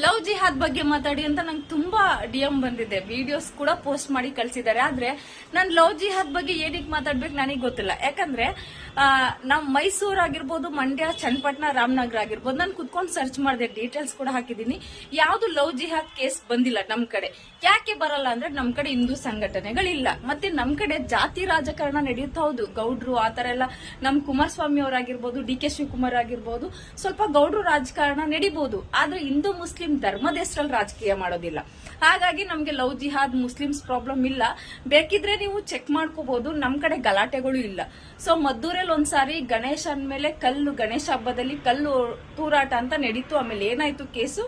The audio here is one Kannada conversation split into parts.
ಲವ್ ಜಿಹಾದ್ ಬಗ್ಗೆ ಮಾತಾಡಿ ಅಂತ ನಂಗೆ ತುಂಬಾ ಡಿಎಂ ಬಂದಿದೆ, ವಿಡಿಯೋಸ್ ಕೂಡ ಪೋಸ್ಟ್ ಮಾಡಿ ಕಳ್ಸಿದ್ದಾರೆ. ಆದ್ರೆ ನಾನು ಲವ್ ಜಿಹಾದ್ ಬಗ್ಗೆ ಏನಕ್ಕೆ ಮಾತಾಡ್ಬೇಕು ನನಗೆ ಗೊತ್ತಿಲ್ಲ. ಯಾಕಂದ್ರೆ ನಮ್ ಮೈಸೂರು ಆಗಿರ್ಬೋದು, ಮಂಡ್ಯ, ಚನ್ನಪಟ್ಟಣ, ರಾಮನಗರ ಆಗಿರ್ಬೋದು, ನಾನು ಕುತ್ಕೊಂಡು ಸರ್ಚ್ ಮಾಡಿದೆ, ಡೀಟೇಲ್ಸ್ ಕೂಡ ಹಾಕಿದೀನಿ. ಯಾವ್ದು ಲವ್ ಜಿಹಾದ್ ಕೇಸ್ ಬಂದಿಲ್ಲ ನಮ್ ಕಡೆ. ಯಾಕೆ ಬರಲ್ಲ ಅಂದ್ರೆ ನಮ್ ಕಡೆ ಹಿಂದೂ ಸಂಘಟನೆಗಳಿಲ್ಲ, ಮತ್ತೆ ನಮ್ ಕಡೆ ಜಾತಿ ರಾಜಕಾರಣ ನಡೆಯುತ್ತಾ. ಹೌದು, ಗೌಡ್ರು ಆತರ ಎಲ್ಲ, ನಮ್ ಕುಮಾರಸ್ವಾಮಿ ಅವರಾಗಿರ್ಬೋದು, ಡಿ.ಕೆ. ಶಿವಕುಮಾರ್ ಆಗಿರ್ಬೋದು, ಸ್ವಲ್ಪ ಗೌಡ್ರು ರಾಜಕಾರಣ ನಡಿಬಹುದು. ಆದ್ರೆ ಹಿಂದೂ ಮುಸ್ಲಿಂ ಧರ್ಮದ ಹೆಸರಲ್ಲಿ ರಾಜಕೀಯ ಮಾಡೋದಿಲ್ಲ. ಹಾಗಾಗಿ ನಮ್ಗೆ ಲವ್ ಜಿಹಾದ್ ಮುಸ್ಲಿಮ್ಸ್ ಪ್ರಾಬ್ಲಮ್ ಇಲ್ಲ. ಬೇಕಿದ್ರೆ ನೀವು ಚೆಕ್ ಮಾಡ್ಕೋಬಹುದು, ನಮ್ ಕಡೆ ಗಲಾಟೆಗಳು ಇಲ್ಲ. ಸೊ ಮದ್ದೂರಲ್ಲಿ ಒಂದ್ಸಾರಿ ಗಣೇಶನ್ ಮೇಲೆ ಗಣೇಶ ಹಬ್ಬದಲ್ಲಿ ಕಲ್ಲು ತೂರಾಟ ಅಂತ ನಡೀತು. ಆಮೇಲೆ ಏನಾಯ್ತು ಕೇಸು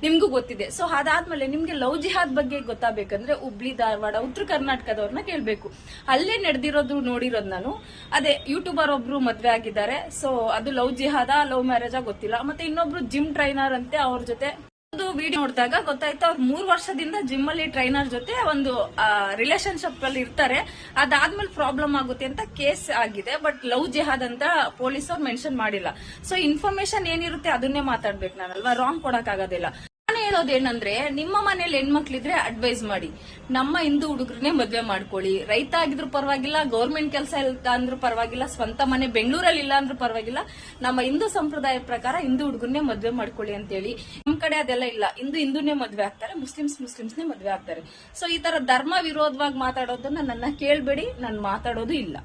ನಿಮ್ಗೂ ಗೊತ್ತಿದೆ. ಸೊ ಅದಾದ್ಮೇಲೆ ನಿಮ್ಗೆ ಲವ್ ಜಿಹಾದ್ ಬಗ್ಗೆ ಗೊತ್ತಾಗಬೇಕಂದ್ರೆ ಹುಬ್ಳಿ, ಧಾರವಾಡ, ಉತ್ತರ ಕರ್ನಾಟಕದವ್ರನ್ನ ಕೇಳ್ಬೇಕು. ಅಲ್ಲೇ ನಡೆದಿರೋದು ನೋಡಿರೋದು ನಾನು. ಅದೇ ಯೂಟ್ಯೂಬರ್ ಒಬ್ರು ಮದ್ವೆ ಆಗಿದ್ದಾರೆ. ಸೊ ಅದು ಲವ್ ಜಿಹಾದ ಲವ್ ಮ್ಯಾರೇಜಾ ಗೊತ್ತಿಲ್ಲ. ಮತ್ತೆ ಇನ್ನೊಬ್ರು ಜಿಮ್ ಟ್ರೈನರ್ ಅಂತೆ, ಅವ್ರ ಜೊತೆ ವಿಡಿಯೋ ನೋಡಿದಾಗ ಗೊತ್ತಾಯ್ತು ಅವ್ರು 3 ವರ್ಷದಿಂದ ಜಿಮ್ ಅಲ್ಲಿ ಟ್ರೈನರ್ ಜೊತೆ ಒಂದು ರಿಲೇಶನ್ಶಿಪ್ ಅಲ್ಲಿ ಇರ್ತಾರೆ. ಅದಾದ್ಮೇಲೆ ಪ್ರಾಬ್ಲಮ್ ಆಗುತ್ತೆ ಅಂತ ಕೇಸ್ ಆಗಿದೆ. ಬಟ್ ಲವ್ ಜಿಹಾದ್ ಅಂತ ಪೊಲೀಸ್ ಅವ್ರು ಮೆನ್ಷನ್ ಮಾಡಿಲ್ಲ. ಸೊ ಇನ್ಫಾರ್ಮೇಶನ್ ಏನಿರುತ್ತೆ ಅದನ್ನೇ ಮಾತಾಡ್ಬೇಕು ನಾನಲ್ವಾ, ರಾಂಗ್ ಕೊಡಕ್ ಆಗೋದಿಲ್ಲ. ನಾನು ಹೇಳೋದೇನಂದ್ರೆ, ನಿಮ್ಮ ಮನೇಲಿ ಹೆಣ್ಮಕ್ಳಿದ್ರೆ ಅಡ್ವೈಸ್ ಮಾಡಿ, ನಮ್ಮ ಹಿಂದೂ ಹುಡುಗರನ್ನೇ ಮದ್ವೆ ಮಾಡ್ಕೊಳ್ಳಿ. ರೈತ ಆಗಿದ್ರು ಪರವಾಗಿಲ್ಲ, ಗೌರ್ಮೆಂಟ್ ಕೆಲಸ ಇಲ್ಲ ಅಂದ್ರೂ ಪರವಾಗಿಲ್ಲ, ಸ್ವಂತ ಮನೆ ಬೆಂಗಳೂರಲ್ಲಿ ಇಲ್ಲ ಅಂದ್ರೂ ಪರವಾಗಿಲ್ಲ, ನಮ್ಮ ಹಿಂದೂ ಸಂಪ್ರದಾಯ ಪ್ರಕಾರ ಹಿಂದೂ ಹುಡುಗರನ್ನೇ ಮದ್ವೆ ಮಾಡ್ಕೊಳ್ಳಿ ಅಂತ ಹೇಳಿ. ನಮ್ ಕಡೆ ಅದೆಲ್ಲ ಇಲ್ಲ. ಹಿಂದೂನೇ ಮದ್ವೆ ಆಗ್ತಾರೆ, ಮುಸ್ಲಿಮ್ಸ್ನೇ ಮದ್ವೆ ಆಗ್ತಾರೆ. ಸೊ ಈ ತರ ಧರ್ಮ ವಿರೋಧವಾಗಿ ಮಾತಾಡೋದನ್ನ ನನ್ನ ಕೇಳ್ಬೇಡಿ, ನಾನು ಮಾತಾಡೋದು ಇಲ್ಲ.